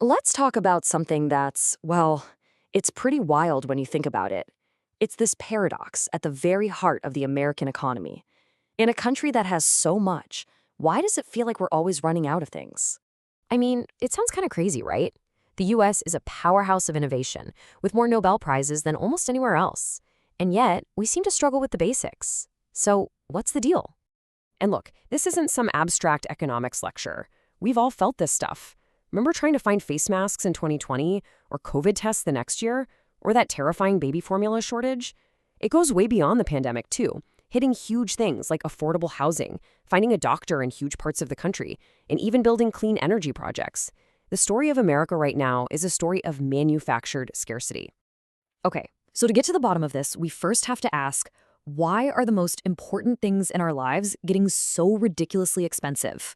Let's talk about something that's, well, it's pretty wild when you think about it. It's this paradox at the very heart of the American economy. In a country that has so much, why does it feel like we're always running out of things? I mean, it sounds kind of crazy, right? The US is a powerhouse of innovation, with more Nobel Prizes than almost anywhere else. And yet, we seem to struggle with the basics. So, what's the deal? And look, this isn't some abstract economics lecture. We've all felt this stuff. Remember trying to find face masks in 2020, or COVID tests the next year, or that terrifying baby formula shortage? It goes way beyond the pandemic, too, hitting huge things like affordable housing, finding a doctor in huge parts of the country, and even building clean energy projects. The story of America right now is a story of manufactured scarcity. Okay, so to get to the bottom of this, we first have to ask, why are the most important things in our lives getting so ridiculously expensive?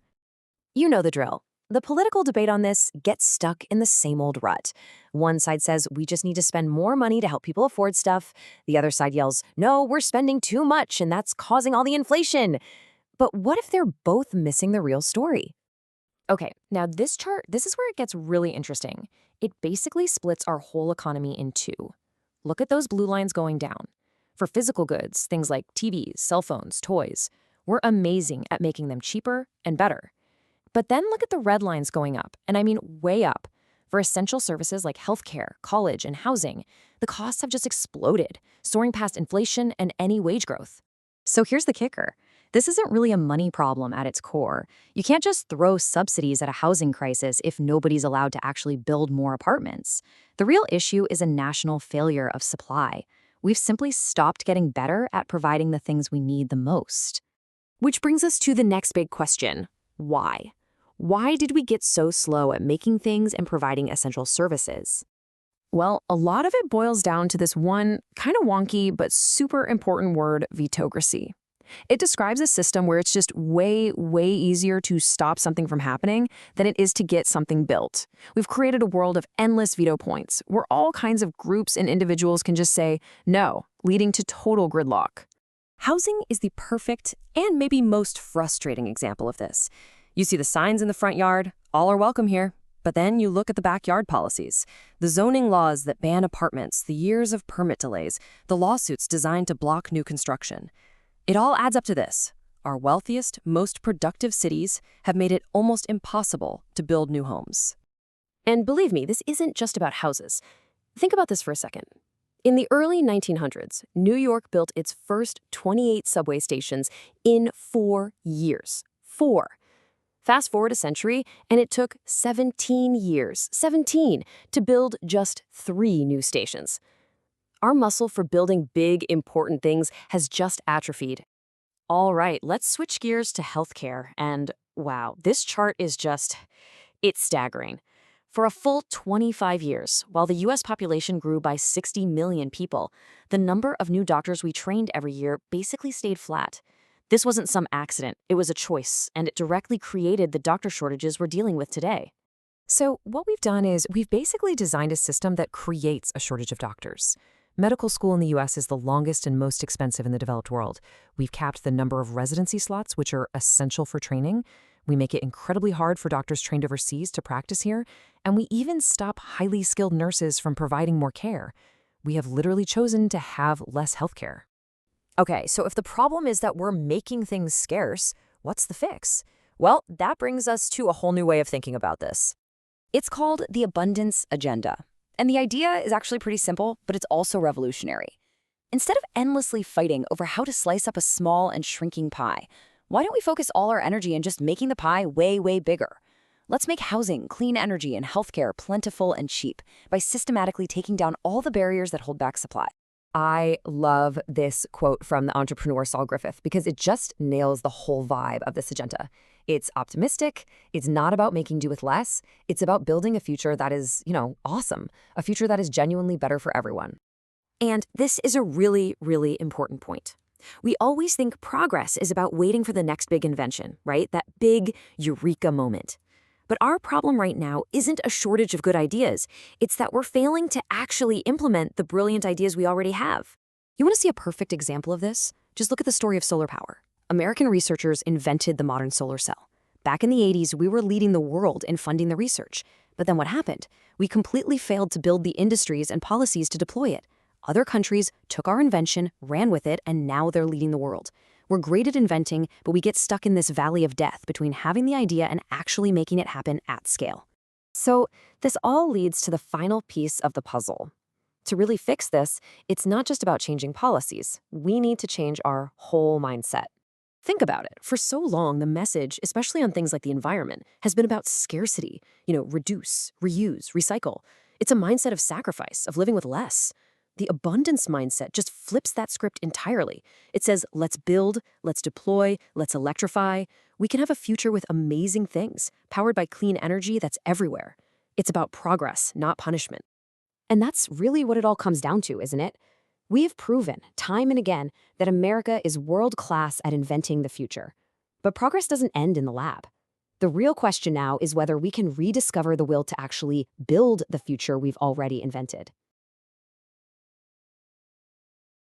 You know the drill. The political debate on this gets stuck in the same old rut. One side says we just need to spend more money to help people afford stuff. The other side yells, no, we're spending too much and that's causing all the inflation. But what if they're both missing the real story? Okay, now this chart, this is where it gets really interesting. It basically splits our whole economy in two. Look at those blue lines going down. For physical goods, things like TVs, cell phones, toys, we're amazing at making them cheaper and better. But then look at the red lines going up, and I mean way up. For essential services like healthcare, college, and housing, the costs have just exploded, soaring past inflation and any wage growth. So here's the kicker. This isn't really a money problem at its core. You can't just throw subsidies at a housing crisis if nobody's allowed to actually build more apartments. The real issue is a national failure of supply. We've simply stopped getting better at providing the things we need the most. Which brings us to the next big question. Why? Why did we get so slow at making things and providing essential services? Well, a lot of it boils down to this one kind of wonky but super important word, vetocracy. It describes a system where it's just way easier to stop something from happening than it is to get something built. We've created a world of endless veto points where all kinds of groups and individuals can just say no, leading to total gridlock. Housing is the perfect and maybe most frustrating example of this. You see the signs in the front yard, all are welcome here. But then you look at the backyard policies, the zoning laws that ban apartments, the years of permit delays, the lawsuits designed to block new construction. It all adds up to this. Our wealthiest, most productive cities have made it almost impossible to build new homes. And believe me, this isn't just about houses. Think about this for a second. In the early 1900s, New York built its first 28 subway stations in 4 years. 4. Fast forward a century, and it took 17 years, 17, to build just 3 new stations. Our muscle for building big, important things has just atrophied. All right, let's switch gears to healthcare. And wow, this chart is it's staggering. For a full 25 years, while the US population grew by 60 million people, the number of new doctors we trained every year basically stayed flat. This wasn't some accident, it was a choice, and it directly created the doctor shortages we're dealing with today. So what we've done is we've basically designed a system that creates a shortage of doctors. Medical school in the US is the longest and most expensive in the developed world. We've capped the number of residency slots, which are essential for training. We make it incredibly hard for doctors trained overseas to practice here, and we even stop highly skilled nurses from providing more care. We have literally chosen to have less healthcare. Okay, so if the problem is that we're making things scarce, what's the fix? Well, that brings us to a whole new way of thinking about this. It's called the abundance agenda. And the idea is actually pretty simple, but it's also revolutionary. Instead of endlessly fighting over how to slice up a small and shrinking pie, why don't we focus all our energy in just making the pie way bigger? Let's make housing, clean energy, and healthcare plentiful and cheap by systematically taking down all the barriers that hold back supply. I love this quote from the entrepreneur Saul Griffith because it just nails the whole vibe of this agenda. It's optimistic. It's not about making do with less. It's about building a future that is, awesome. A future that is genuinely better for everyone. And this is a really important point. We always think progress is about waiting for the next big invention, right? That big eureka moment. But our problem right now isn't a shortage of good ideas. It's that we're failing to actually implement the brilliant ideas we already have. You want to see a perfect example of this? Just look at the story of solar power. American researchers invented the modern solar cell. Back in the 80s, we were leading the world in funding the research. But then what happened? We completely failed to build the industries and policies to deploy it. Other countries took our invention, ran with it, and now they're leading the world. We're great at inventing, but we get stuck in this valley of death between having the idea and actually making it happen at scale. So this all leads to the final piece of the puzzle. To really fix this, it's not just about changing policies. We need to change our whole mindset. Think about it. For so long, the message, especially on things like the environment, has been about scarcity. Reduce, reuse, recycle. It's a mindset of sacrifice, of living with less. The abundance mindset just flips that script entirely. It says, let's build, let's deploy, let's electrify. We can have a future with amazing things, powered by clean energy that's everywhere. It's about progress, not punishment. And that's really what it all comes down to, isn't it? We have proven, time and again, that America is world-class at inventing the future. But progress doesn't end in the lab. The real question now is whether we can rediscover the will to actually build the future we've already invented.